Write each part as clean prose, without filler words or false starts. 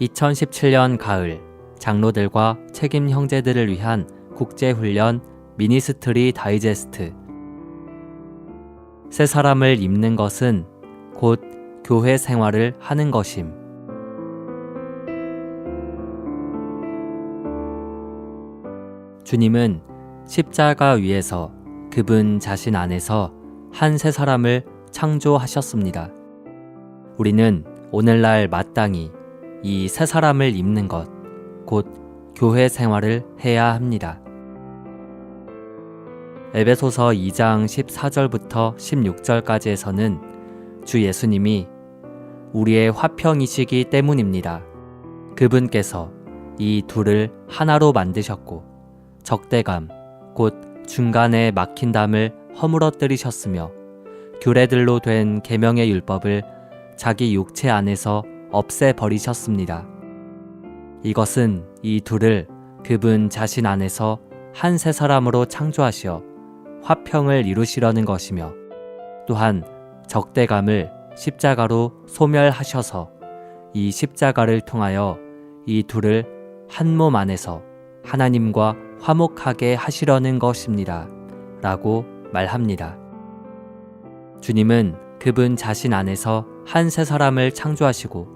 2017년 가을 장로들과 책임 형제들을 위한 국제훈련 미니스트리 다이제스트. 새 사람을 입는 것은 곧 교회 생활을 하는 것임. 주님은 십자가 위에서 그분 자신 안에서 한 새 사람을 창조하셨습니다. 우리는 오늘날 마땅히 이 새 사람을 입는 것, 곧 교회 생활을 해야 합니다. 에베소서 2장 14절부터 16절까지에서는 주 예수님이 우리의 화평이시기 때문입니다. 그분께서 이 둘을 하나로 만드셨고 적대감, 곧 중간에 막힌 담을 허물어뜨리셨으며 규례들로 된 계명의 율법을 자기 육체 안에서 없애버리셨습니다. 이것은 이 둘을 그분 자신 안에서 한 새 사람으로 창조하시어 화평을 이루시려는 것이며 또한 적대감을 십자가로 소멸하셔서 이 십자가를 통하여 이 둘을 한 몸 안에서 하나님과 화목하게 하시려는 것입니다. 라고 말합니다. 주님은 그분 자신 안에서 한 새 사람을 창조하시고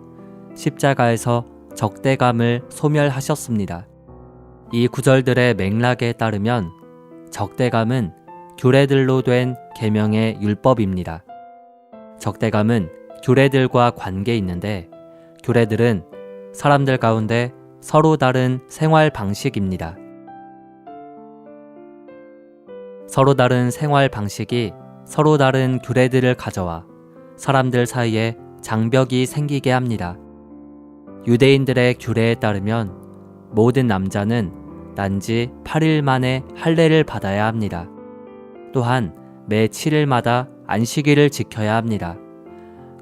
십자가에서 적대감을 소멸하셨습니다. 이 구절들의 맥락에 따르면 적대감은 규례들로 된 계명의 율법입니다. 적대감은 규례들과 관계 있는데 규례들은 사람들 가운데 서로 다른 생활 방식입니다. 서로 다른 생활 방식이 서로 다른 규례들을 가져와 사람들 사이에 장벽이 생기게 합니다. 유대인들의 규례에 따르면 모든 남자는 난지 8일 만에 할례를 받아야 합니다. 또한 매 7일마다 안식일을 지켜야 합니다.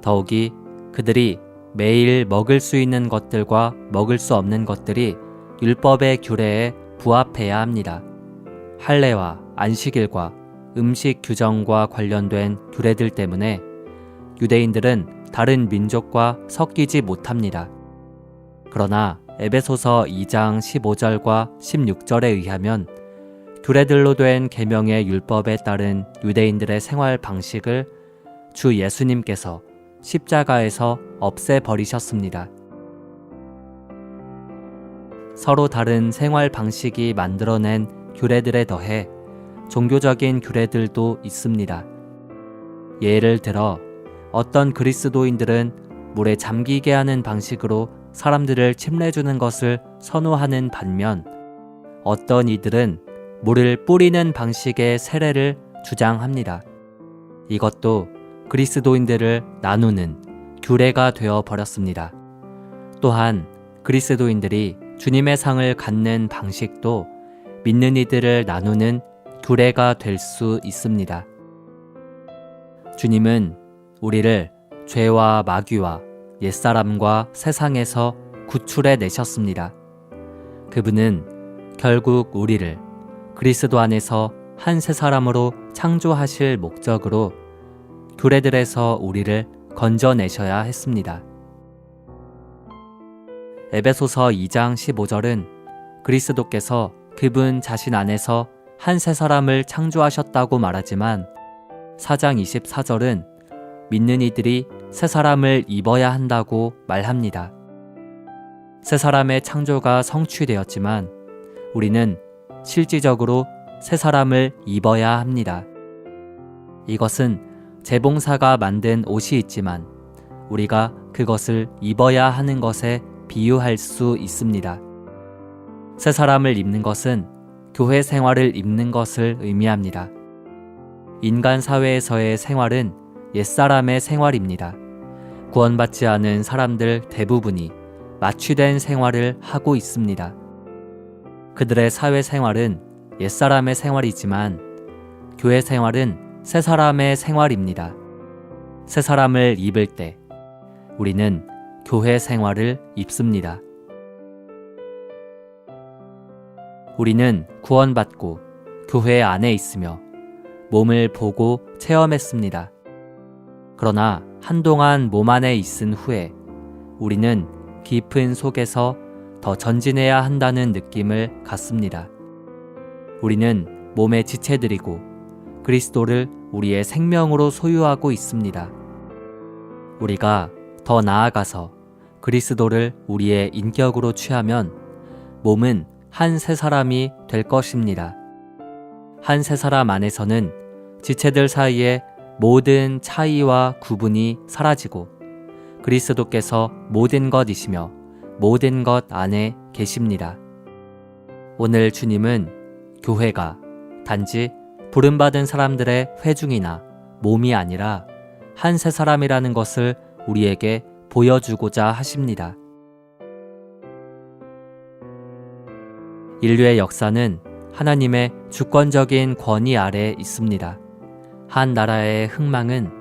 더욱이 그들이 매일 먹을 수 있는 것들과 먹을 수 없는 것들이 율법의 규례에 부합해야 합니다. 할례와 안식일과 음식 규정과 관련된 규례들 때문에 유대인들은 다른 민족과 섞이지 못합니다. 그러나 에베소서 2장 15절과 16절에 의하면 규례들로 된 계명의 율법에 따른 유대인들의 생활 방식을 주 예수님께서 십자가에서 없애버리셨습니다. 서로 다른 생활 방식이 만들어낸 규례들에 더해 종교적인 규례들도 있습니다. 예를 들어 어떤 그리스도인들은 물에 잠기게 하는 방식으로 사람들을 침례주는 것을 선호하는 반면 어떤 이들은 물을 뿌리는 방식의 세례를 주장합니다. 이것도 그리스도인들을 나누는 규례가 되어 버렸습니다. 또한 그리스도인들이 주님의 상을 갖는 방식도 믿는 이들을 나누는 규례가 될 수 있습니다. 주님은 우리를 죄와 마귀와 옛사람과 세상에서 구출해 내셨습니다. 그분은 결국 우리를 그리스도 안에서 한 새 사람으로 창조하실 목적으로 규례들에서 우리를 건져내셔야 했습니다. 에베소서 2장 15절은 그리스도께서 그분 자신 안에서 한 새 사람을 창조하셨다고 말하지만 4장 24절은 믿는 이들이 새 사람을 입어야 한다고 말합니다. 새 사람의 창조가 성취되었지만 우리는 실질적으로 새 사람을 입어야 합니다. 이것은 재봉사가 만든 옷이 있지만 우리가 그것을 입어야 하는 것에 비유할 수 있습니다. 새 사람을 입는 것은 교회 생활을 입는 것을 의미합니다. 인간 사회에서의 생활은 옛사람의 생활입니다. 구원받지 않은 사람들 대부분이 마취된 생활을 하고 있습니다. 그들의 사회 생활은 옛사람의 생활이지만 교회 생활은 새 사람의 생활입니다. 새 사람을 입을 때 우리는 교회 생활을 입습니다. 우리는 구원받고 교회 안에 있으며 몸을 보고 체험했습니다. 그러나 한동안 몸 안에 있은 후에 우리는 깊은 속에서 더 전진해야 한다는 느낌을 갖습니다. 우리는 몸의 지체들이고 그리스도를 우리의 생명으로 소유하고 있습니다. 우리가 더 나아가서 그리스도를 우리의 인격으로 취하면 몸은 한 새 사람이 될 것입니다. 한 새 사람 안에서는 지체들 사이에 모든 차이와 구분이 사라지고 그리스도께서 모든 것이시며 모든 것 안에 계십니다. 오늘 주님은 교회가 단지 부름받은 사람들의 회중이나 몸이 아니라 한 새 사람이라는 것을 우리에게 보여주고자 하십니다. 인류의 역사는 하나님의 주권적인 권위 아래 있습니다. 한 나라의 흥망은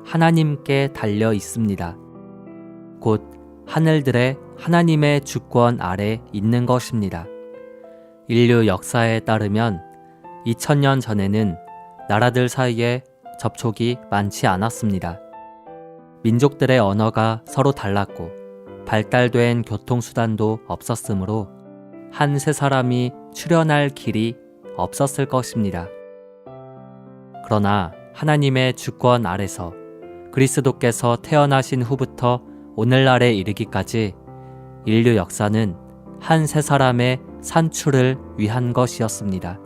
하나님께 달려 있습니다. 곧 하늘들의 하나님의 주권 아래 있는 것입니다. 인류 역사에 따르면 2000년 전에는 나라들 사이에 접촉이 많지 않았습니다. 민족들의 언어가 서로 달랐고 발달된 교통수단도 없었으므로 한 새 사람이 출현할 길이 없었을 것입니다. 그러나 하나님의 주권 아래서 그리스도께서 태어나신 후부터 오늘날에 이르기까지 인류 역사는 한 새 사람의 산출을 위한 것이었습니다.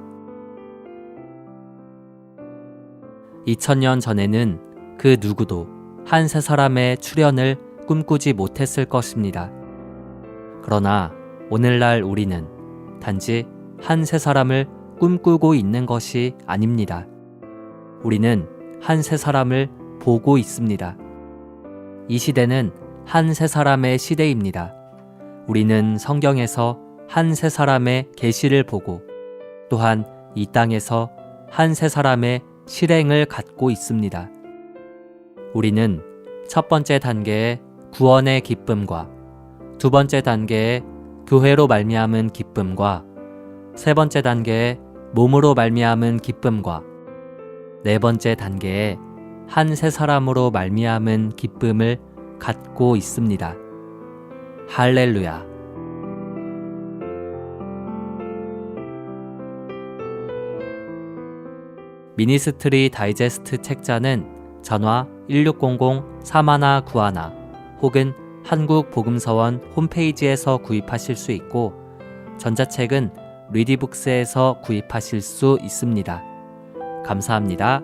2000년 전에는 그 누구도 한 새 사람의 출현을 꿈꾸지 못했을 것입니다. 그러나 오늘날 우리는 단지 한 새 사람을 꿈꾸고 있는 것이 아닙니다. 우리는 한 새 사람을 보고 있습니다. 이 시대는 한 새 사람의 시대입니다. 우리는 성경에서 한 새 사람의 계시를 보고 또한 이 땅에서 한 새 사람의 실행을 갖고 있습니다. 우리는 첫 번째 단계의 구원의 기쁨과 두 번째 단계의 교회로 말미암은 기쁨과 세 번째 단계의 몸으로 말미암은 기쁨과 네 번째 단계의 한 새 사람으로 말미암은 기쁨을 갖고 있습니다. 할렐루야. 미니스트리 다이제스트 책자는 전화 1600-3191 혹은 한국복음서원 홈페이지에서 구입하실 수 있고 전자책은 리디북스에서 구입하실 수 있습니다. 감사합니다.